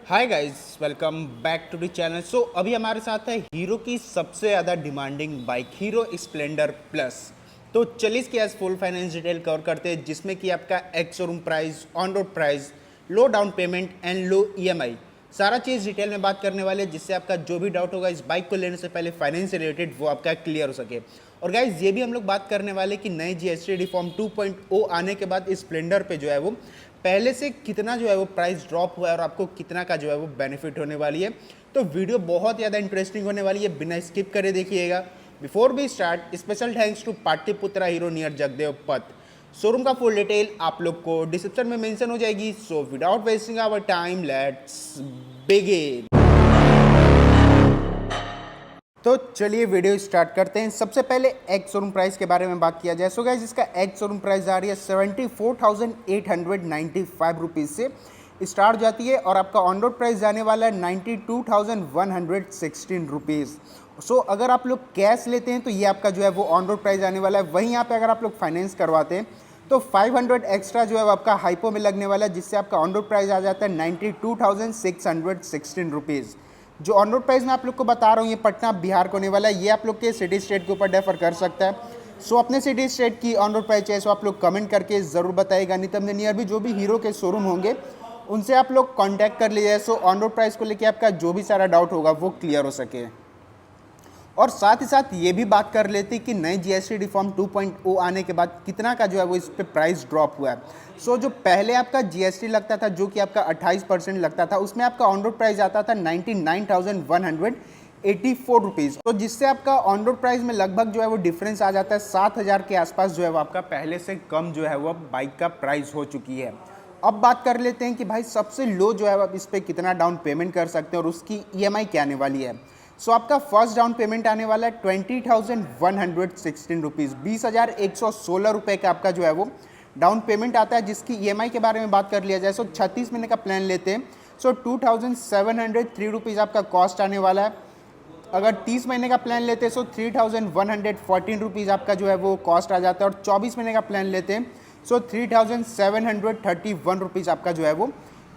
Hi guys, welcome back to the channel. So अभी हमारे साथ है हीरो की सबसे ज़्यादा demanding bike Hero Splendor plus. तो चलिए इसकी आज फुल फाइनेंस डिटेल कवर करते हैं, जिसमें कि आपका ex showroom price, on road price, low down payment and low EMI, सारा चीज़ डिटेल में बात करने वाले हैं, जिससे आपका जो भी डाउट होगा इस बाइक को लेने से पहले फाइनेंस से रिलेटेड वो आपका क्लियर हो सके। और गाइज ये भी हम लोग बात करने वाले कि नई जीएसटी रिफॉर्म 2.0 आने के बाद स्प्लेंडर पे जो है वो पहले से कितना जो है वो प्राइस ड्रॉप हुआ है और आपको कितना का जो है वो बेनिफिट होने वाली है। तो वीडियो बहुत ज़्यादा इंटरेस्टिंग होने वाली है, बिना स्किप करे देखिएगा। Before we start, special thanks to Pataliputra Hero near Jagdev Path. Showroom का फुल डिटेल आप लोग को डिस्क्रिप्शन में मेंशन हो जाएगी। So without wasting our time, let's begin. तो चलिए वीडियो स्टार्ट करते हैं। सबसे पहले एक्स शोरूम प्राइस के बारे में बात किया जाए। सो गाइस, इसका एक्स शोरूम प्राइस आ रही है 74,895 रुपीज़ से स्टार्ट जाती है, और आपका ऑन रोड प्राइस जाने वाला है 92,116 रुपीज़। सो अगर आप लोग कैश लेते हैं तो ये आपका जो है वो ऑन रोड प्राइस आने वाला है। वहीं यहाँ पे अगर आप लोग फाइनेंस करवाते हैं तो 500 एक्स्ट्रा जो है वो आपका हाइपो में लगने वाला है, जिससे आपका ऑन रोड प्राइस आ जाता है 92,616 रुपीज़। जो ऑन रोड प्राइस मैं आप लोग को बता रहा हूँ, ये पटना बिहार को होने वाला है। ये आप लोग के सिटी स्टेट के ऊपर डिफर कर सकता है। सो अपने सिटी स्टेट की ऑन रोड प्राइस चाहिए सो आप लोग कमेंट करके ज़रूर बताइएगा। नहीं तो अपने नियर भी जो भी हीरो के शोरूम होंगे उनसे आप लोग कांटेक्ट कर लीजिए, सो ऑन रोड प्राइस को लेकर आपका जो भी सारा डाउट होगा वो क्लियर हो सके। और साथ ही साथ ये भी बात कर लेते कि नई जीएसटी रिफॉर्म 2.0 आने के बाद कितना का जो है वो इस पर प्राइस ड्रॉप हुआ है। सो जो पहले आपका जीएसटी लगता था, जो कि आपका 28% लगता था, उसमें आपका ऑन रोड प्राइस आता था 99,184 रुपीज़। तो जिससे आपका ऑन रोड प्राइस में लगभग जो है वो डिफरेंस आ जाता है 7,000 के आसपास जो है वो आपका पहले से कम जो है वो बाइक का प्राइस हो चुकी है। अब बात कर लेते हैं कि भाई सबसे लो जो है आप इस पर कितना डाउन पेमेंट कर सकते हैं और उसकी ईएमआई क्या आने वाली है। सो आपका फर्स्ट डाउन पेमेंट आने वाला है 20,116 रुपीज़, 20,116 रुपये का आपका जो है वो डाउन पेमेंट आता है। जिसकी ईएमआई के बारे में बात कर लिया जाए, सो 36 महीने का प्लान लेते हैं सो 2,703 रुपीज़ आपका कॉस्ट आने वाला है। अगर 30 महीने का प्लान लेते हैं सो 3,114 रुपीज़ आपका जो है वो कॉस्ट आ जाता है, और 24 महीने का प्लान लेते हैं सो 3,731 रुपीज़ आपका जो है वो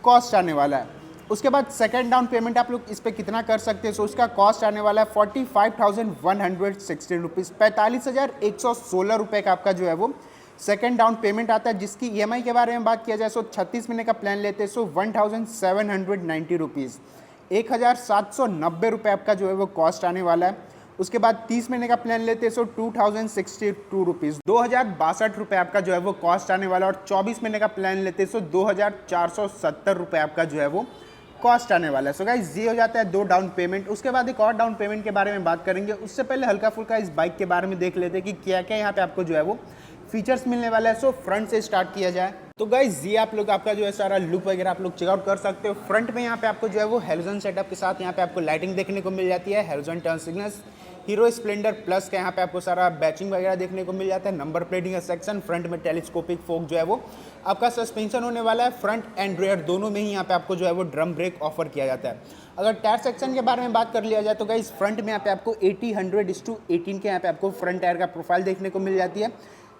कॉस्ट आने वाला है। उसके बाद सेकंड डाउन पेमेंट आप लोग इस पर कितना कर सकते हैं, सो उसका कॉस्ट आने वाला है 45,116 रुपीज़, 45,116 रुपये का आपका जो है वो सेकंड डाउन पेमेंट आता है। जिसकी ईएमआई के बारे में बात किया जाए सो 36 महीने का प्लान लेते हैं सो 1,790 रुपीज़, 1,790 रुपये आपका जो है वो कॉस्ट आने वाला है। उसके बाद 30 महीने का प्लान लेते हैं सो 2,062 रुपीज़, 2,062 रुपये आपका जो है वो कॉस्ट आने वाला है। और 24 महीने का प्लान लेते हैं सो 2,470 रुपये आपका जो है वो कॉस्ट आने वाला है। सो गाइस, ये हो जाता है दो डाउन पेमेंट। उसके बाद एक और डाउन पेमेंट के बारे में बात करेंगे। उससे पहले हल्का फुल्का इस बाइक के बारे में देख लेते हैं कि क्या क्या यहाँ पे आपको जो है वो फीचर्स मिलने वाला है। सो फ्रंट से स्टार्ट किया जाए तो गाइस, ये आप लोग आपका जो है सारा लुक वगैरह आप लोग चेकआउट कर सकते हो। फ्रंट में यहाँ पे आपको जो है वो हेलोजन सेटअप के साथ यहाँ पे आपको लाइटिंग देखने को मिल जाती है, halogen turn signals. Hero Splendor plus का यहाँ पे आपको सारा बैचिंग वगैरह देखने को मिल जाता है, नंबर प्लेटिंग का सेक्शन। फ्रंट में टेलीस्कोपिक फोक जो है वो आपका सस्पेंशन होने वाला है। फ्रंट एंड रेयर दोनों में ही यहाँ पे आपको जो है वो ड्रम ब्रेक ऑफर किया जाता है। अगर टायर सेक्शन के बारे में बात कर लिया जाए तो गाइस, फ्रंट में यहाँ पे आपको 80/100/18 के यहाँ पे आपको फ्रंट टायर का प्रोफाइल देखने को मिल जाती है।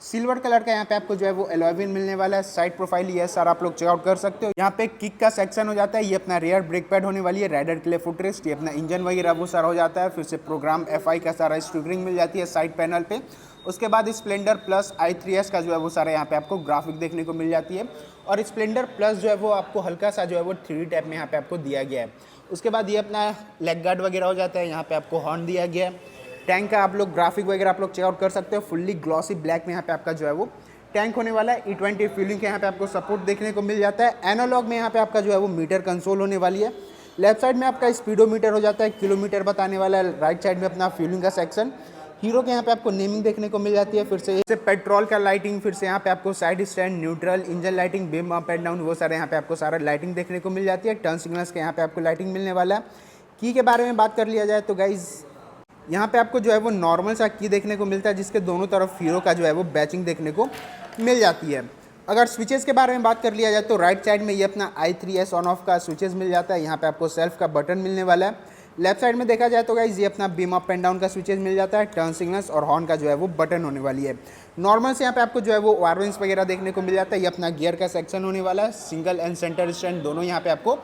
सिल्वर कलर का यहाँ पे आपको जो है वो एलॉय व्हील मिलने वाला है। साइड प्रोफाइल ये सारा आप लोग चेकआउट कर सकते हो। यहाँ पे किक का सेक्शन हो जाता है, ये अपना रेयर ब्रेक पैड होने वाली है, राइडर के लिए फुटरेस्ट, ये अपना इंजन वगैरह वो सारा हो जाता है। फिर से प्रोग्राम एफआई का सारा स्टिकरिंग मिल जाती है साइड पैनल पे। उसके बाद स्प्लेंडर प्लस i3s का जो है वो सारा यहाँ पे आपको ग्राफिक देखने को मिल जाती है। और स्प्लेंडर प्लस जो है वो आपको हल्का सा जो है वो 3D टाइप में यहाँ पे आपको दिया गया है। उसके बाद ये अपना लेग गार्ड वगैरह हो जाता है, यहाँ पे आपको हॉर्न दिया गया है। टैंक का आप लोग ग्राफिक वगैरह आप लोग चेकआउट कर सकते हो, फुल्ली ग्लॉसी ब्लैक में यहाँ पे आपका जो है वो टैंक होने वाला है। E20 फ्यूलिंग के यहाँ पे आपको सपोर्ट देखने को मिल जाता है। एनालॉग में यहाँ पे आपका जो है वो मीटर कंसोल होने वाली है। लेफ्ट साइड में आपका स्पीडोमीटर हो जाता है, किलोमीटर बताने वाला है। राइट साइड में अपना फ्यूलिंग का सेक्शन। हीरो के यहाँ पे आपको नेमिंग देखने को मिल जाती है। फिर से पेट्रोल का लाइटिंग, फिर से यहाँ पे आपको side stand, neutral, engine lighting, beam up and down, वो सारे यहाँ पे आपको सारा लाइटिंग देखने को मिल जाती है। टर्न सिग्नल्स के यहाँ पे आपको लाइटिंग मिलने वाला है। की के बारे में बात कर लिया जाए तो गाइज, यहाँ पे आपको जो है वो नॉर्मल सा की देखने को मिलता है, जिसके दोनों तरफ हीरो का जो है वो बैचिंग देखने को मिल जाती है। अगर स्विचेस के बारे में बात कर लिया जाए तो राइट साइड में ये अपना i3s ऑन ऑफ का स्विचेस मिल जाता है। यहाँ पे आपको सेल्फ का बटन मिलने वाला है। लेफ्ट साइड में देखा जाए तो गाइज, ये अपना बीम अप एंड डाउन का स्विचेस मिल जाता है। टर्न सिग्नल्स और हॉर्न का जो है वो बटन होने वाली है। नॉर्मल से यहाँ पे आपको जो है वो वायरिंग्स वगैरह देखने को मिल जाता है। ये अपना गियर का सेक्शन होने वाला है। सिंगल एंड सेंटर स्टैंड दोनों यहाँ पे आपको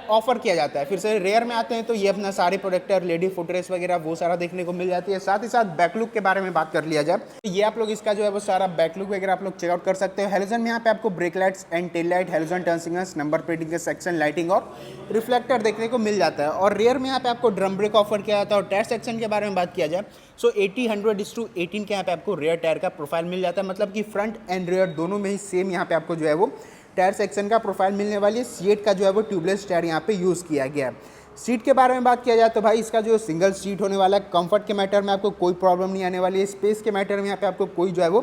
ऑफर किया जाता है। फिर से रेयर में आते हैं तो ये अपना सारे प्रोडक्टर, लेडी फुटरेस वगैरह वो सारा देखने को मिल जाती है। साथ ही साथ बैकलुक के बारे में बात कर लिया जाए तो ये आप लोग इसका जो है वो सारा बैकलुक वगैरह आप लोग चेकआउट कर सकते हो। हेलोजन में यहाँ पे आपको break lights and tail light, halogen turn signals, number plating के सेक्शन, लाइटिंग और रिफ्लेक्टर देखने को मिल जाता है। और रेयर में यहाँ पे आपको ड्रम ब्रेक ऑफर किया जाता है। और टायर सेक्शन के बारे में बात किया जाए सो 80/100/18 के यहाँ पे आपको रेयर टायर का प्रोफाइल मिल जाता है, मतलब कि फ्रंट एंड रेयर दोनों में ही सेम यहाँ पे आपको जो है वो टायर सेक्शन का प्रोफाइल मिलने वाली है। सीट का जो है वो ट्यूबलेस टायर यहाँ पे यूज़ किया गया है। सीट के बारे में बात किया जाए तो भाई इसका जो सिंगल सीट होने वाला है, कंफर्ट के मैटर में आपको कोई प्रॉब्लम नहीं आने वाली है। स्पेस के मैटर में यहाँ पे आपको कोई जो है वो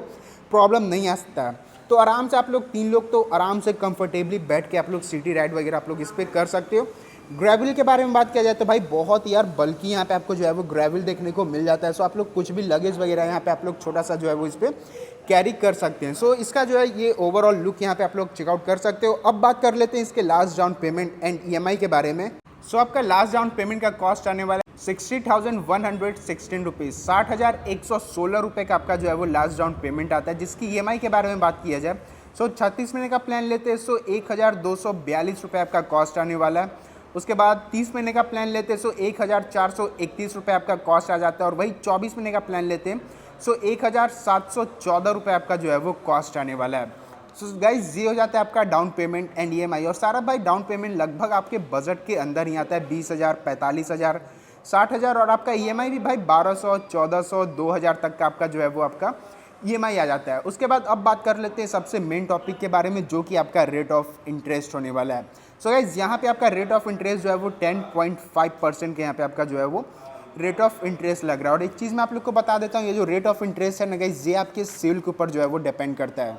प्रॉब्लम नहीं आ सकता है। तो आराम से आप लोग 3 लोग तो आराम से कंफर्टेबली बैठ के आप लोग सिटी राइड वगैरह आप लोग इस पर कर सकते हो। ग्रेवल के बारे में बात किया जाए तो भाई बहुत यार बल्कि यहाँ पे आपको जो है वो ग्रेवल देखने को मिल जाता है। सो आप लोग कुछ भी लगेज वगैरह यहाँ पे आप लोग छोटा सा जो है वो इस पर कैरी कर सकते हैं। सो इसका जो है ये ओवरऑल लुक यहाँ पे आप लोग चेकआउट कर सकते हो। अब बात कर लेते हैं इसके last down payment and EMI के बारे में। सो आपका लास्ट डाउन पेमेंट का कॉस्ट आने वाला है 60,116 रुपीज़, 60,116 रुपये का आपका जो है वो लास्ट डाउन पेमेंट आता है। जिसकी EMI के बारे में बात किया जाए सो 36 महीने का प्लान लेते हैं सो 1,242 रुपये आपका कॉस्ट आने वाला है। उसके बाद 30 महीने का प्लान लेते हैं सो 1,431 रुपये आपका कॉस्ट आ जाता है। और वही 24 महीने का प्लान लेते हैं सो 1,714 रुपये आपका जो है वो कॉस्ट आने वाला है। सो गाइज ये हो जाता है आपका डाउन पेमेंट एंड EMI। और सारा भाई डाउन पेमेंट लगभग आपके बजट के अंदर ही आता है, 20,000, 45,000, 60,000। और आपका EMI भी भाई 1,200, 1,400, 2,000 तक का आपका जो है वो आपका EMI आ जाता है। उसके बाद अब बात कर लेते हैं सबसे मेन टॉपिक के बारे में, जो कि आपका रेट ऑफ इंटरेस्ट होने वाला है। सो गाइज यहाँ पे आपका रेट ऑफ इंटरेस्ट जो है वो 10.5% के यहाँ पे आपका जो है वो रेट ऑफ इंटरेस्ट लग रहा है। और एक चीज़ मैं आप लोग को बता देता हूँ, ये जो रेट ऑफ इंटरेस्ट है ना गाइज, ये आपके सिविल के ऊपर जो है वो डिपेंड करता है।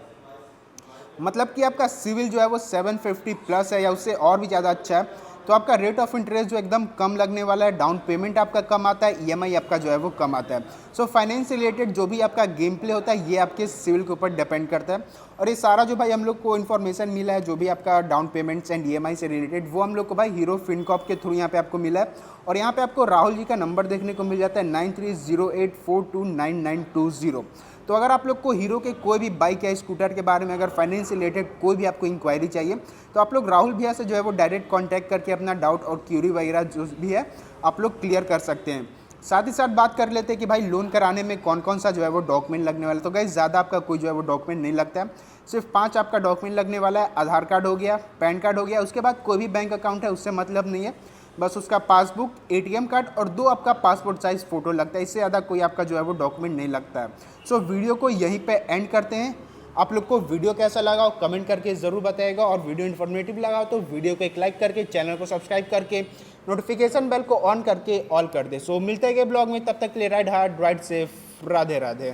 मतलब कि आपका सिविल जो है वो 750 प्लस है या उससे और भी ज़्यादा अच्छा है तो आपका रेट ऑफ इंटरेस्ट जो एकदम कम लगने वाला है। डाउन पेमेंट आपका कम आता है, EMI आपका जो है वो कम आता है। सो फाइनेंस से रिलेटेड जो भी आपका गेम प्ले होता है ये आपके सिविल के ऊपर डिपेंड करता है। और ये सारा जो भाई हम लोग को इन्फॉर्मेशन मिला है जो भी आपका डाउन पेमेंट्स एंड EMI से रिलेटेड, वो हम लोग को भाई हीरो फिनकॉर्प के थ्रू यहाँ पे आपको मिला है। और यहाँ पे आपको राहुल जी का नंबर देखने को मिल जाता है 9308429920। तो अगर आप लोग को हीरो के कोई भी बाइक या स्कूटर के बारे में अगर फाइनेंस से रिलेटेड कोई भी आपको इंक्वायरी चाहिए तो आप लोग राहुल भैया से जो है वो डायरेक्ट कांटेक्ट करके अपना डाउट और क्यूरी वगैरह जो भी है आप लोग क्लियर कर सकते हैं। साथ ही साथ बात कर लेते हैं कि भाई लोन कराने में कौन कौन सा जो है वो डॉक्यूमेंट लगने वाला है। तो गाइस ज़्यादा आपका कोई जो है वो डॉक्यूमेंट नहीं लगता है, सिर्फ 5 आपका डॉक्यूमेंट लगने वाला है। आधार कार्ड हो गया, पैन कार्ड हो गया, उसके बाद कोई भी बैंक अकाउंट है उससे मतलब नहीं है, बस उसका पासबुक, ATM कार्ड और 2 आपका पासपोर्ट साइज़ फ़ोटो लगता है। इससे ज़्यादा कोई आपका जो है वो डॉक्यूमेंट नहीं लगता है। सो वीडियो को यहीं पे एंड करते हैं। आप लोग को वीडियो कैसा लगा कमेंट करके ज़रूर बताइएगा। और वीडियो इन्फॉर्मेटिव लगा तो वीडियो को एक लाइक करके, चैनल को सब्सक्राइब करके, नोटिफिकेशन बेल को ऑन करके ऑल कर दे। सो मिलते हैं ब्लॉग में, तब तक के लिए ride hard ride safe, Radhe Radhe.